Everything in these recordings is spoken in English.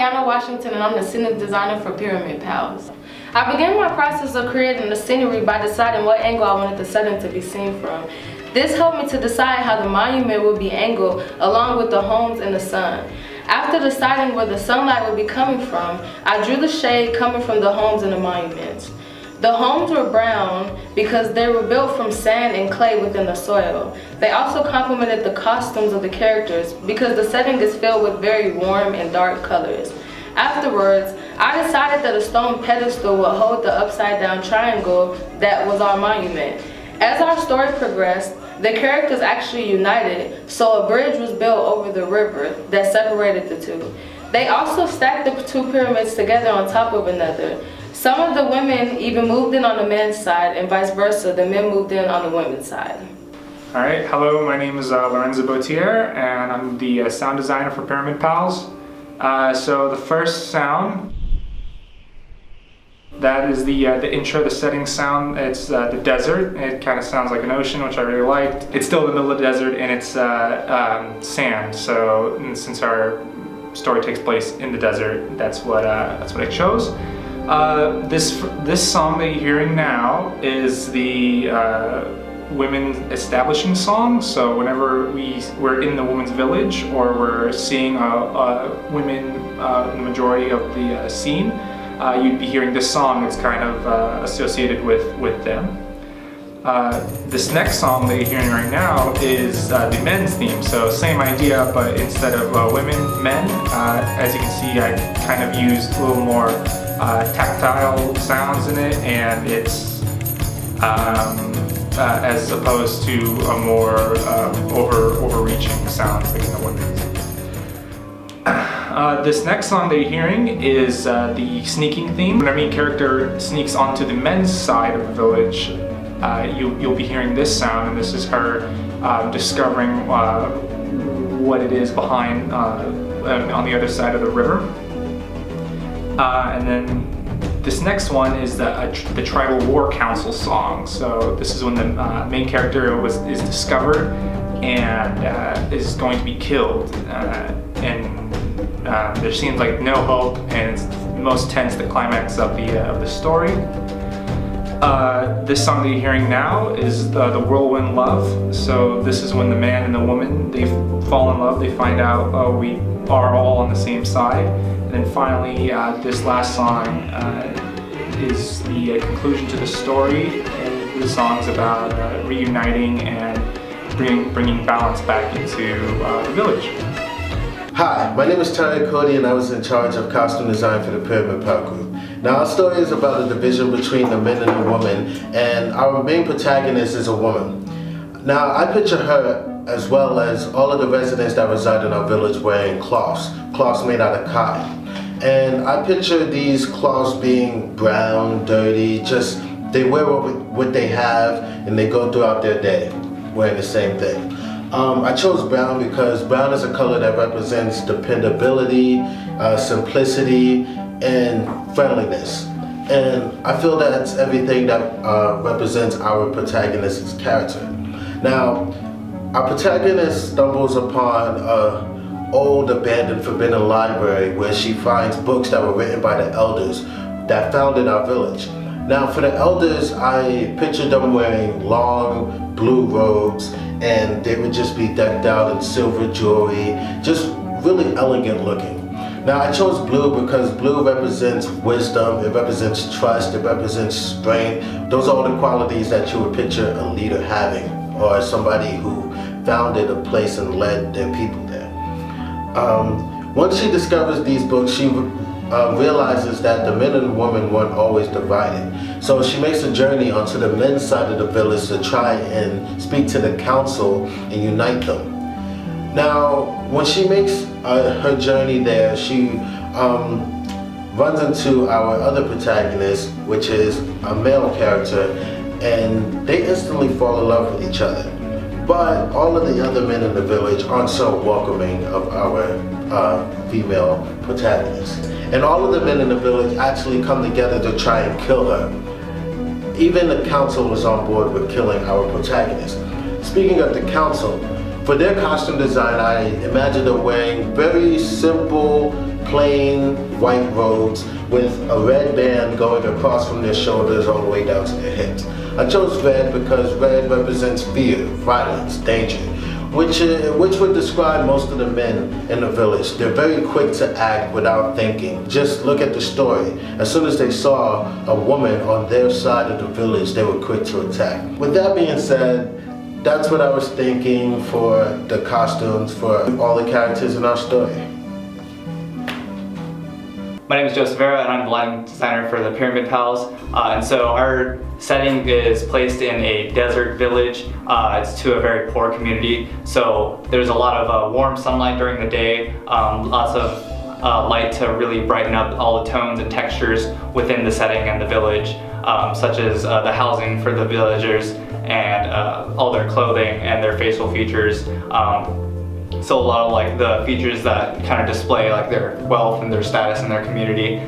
Brianna Washington, and I'm the scenic designer for Pyramid Pals. I began my process of creating the scenery by deciding what angle I wanted the setting to be seen from. This helped me to decide how the monument would be angled along with the homes and the sun. After deciding where the sunlight would be coming from, I drew the shade coming from the homes and the monuments. The homes were brown because they were built from sand and clay within the soil. They also complemented the costumes of the characters because the setting is filled with very warm and dark colors. Afterwards, I decided that a stone pedestal would hold the upside down triangle that was our monument. As our story progressed, the characters actually united, so a bridge was built over the river that separated the two. They also stacked the two pyramids together on top of another. Some of the women even moved in on the men's side, and vice versa, the men moved in on the women's side. Alright, hello, my name is Lorenzo Bautier, and I'm the sound designer for Pyramid Pals. So the first sound, that is the intro, the setting sound. It's the desert. It kind of sounds like an ocean, which I really liked. It's still in the middle of the desert, and it's sand. So since our story takes place in the desert, that's what I chose. This song that you're hearing now is the women establishing song. So whenever we're in the women's village or we're seeing women in the majority of the scene, you'd be hearing this song. It's kind of associated with them. This next song that you're hearing right now is the men's theme. So same idea, but instead of women, men. As you can see, I kind of used a little more tactile sounds in it, and it's as opposed to a more overreaching sounds like in the women's. This next song that you're hearing is the sneaking theme. When our main character sneaks onto the men's side of the village, you'll be hearing this sound, and this is her discovering what it is behind on the other side of the river. And then this next one is the Tribal War Council song. So this is when the main character is discovered and is going to be killed, and there seems like no hope, and it's most tense, the climax of the story. This song that you're hearing now is the Whirlwind Love. So this is when the man and the woman, they fall in love, they find out, oh, we are all on the same side. And then finally, this last song is the conclusion to the story. And the song's about reuniting and bringing balance back into the village. Hi, my name is Terry Cody, and I was in charge of costume design for the Pyramid Pal group. Now, our story is about a division between the men and the women, and our main protagonist is a woman. Now, I picture her as well as all of the residents that reside in our village wearing cloths made out of cotton. And I picture these cloths being brown, dirty, just they wear what they have, and they go throughout their day wearing the same thing. I chose brown because brown is a color that represents dependability, simplicity, and friendliness. And I feel that's everything that represents our protagonist's character. Now, our protagonist stumbles upon an old, abandoned, forbidden library where she finds books that were written by the elders that founded our village. Now, for the elders, I pictured them wearing long blue robes, and they would just be decked out in silver jewelry, just really elegant looking. Now, I chose blue because blue represents wisdom, it represents trust, it represents strength. Those are all the qualities that you would picture a leader having, or somebody who founded a place and led their people there. Once she discovers these books, she realizes that the men and women weren't always divided. So she makes a journey onto the men's side of the village to try and speak to the council and unite them. Now, when she makes her journey there, she runs into our other protagonist, which is a male character, and they instantly fall in love with each other. But all of the other men in the village aren't so welcoming of our female protagonist. And all of the men in the village actually come together to try and kill her. Even the council was on board with killing our protagonist. Speaking of the council, for their costume design, I imagine them wearing very simple plain white robes with a red band going across from their shoulders all the way down to their hips. I chose red because red represents fear, violence, danger, which would describe most of the men in the village. They're very quick to act without thinking. Just look at the story. As soon as they saw a woman on their side of the village, they were quick to attack. With that being said, that's what I was thinking for the costumes for all the characters in our story. My name is Joseph Vera, and I'm the lighting designer for the Pyramid Pals. And so our setting is placed in a desert village. It's to a very poor community. So there's a lot of warm sunlight during the day, lots of light to really brighten up all the tones and textures within the setting and the village, such as the housing for the villagers and all their clothing and their facial features. So a lot of like the features that kind of display like their wealth and their status in their community,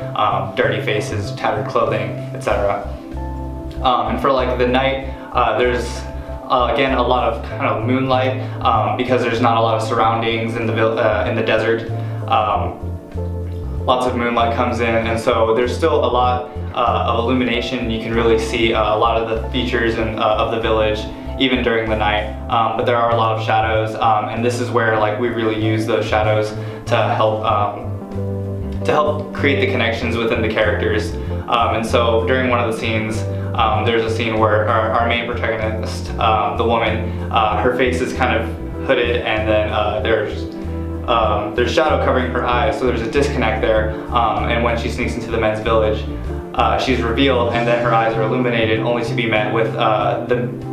dirty faces, tattered clothing, etc. And for like the night, there's again a lot of kind of moonlight because there's not a lot of surroundings in the desert. Lots of moonlight comes in, and so there's still a lot of illumination. You can really see a lot of the features of the village, even during the night, but there are a lot of shadows, and this is where like we really use those shadows to help create the connections within the characters. And so during one of the scenes, there's a scene where our main protagonist, the woman, her face is kind of hooded, and then there's shadow covering her eyes, so there's a disconnect there. And when she sneaks into the men's village, she's revealed, and then her eyes are illuminated, only to be met with the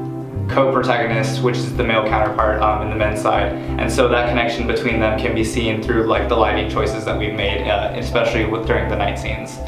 co-protagonist, which is the male counterpart in the men's side. And so that connection between them can be seen through like the lighting choices that we've made, especially during the night scenes.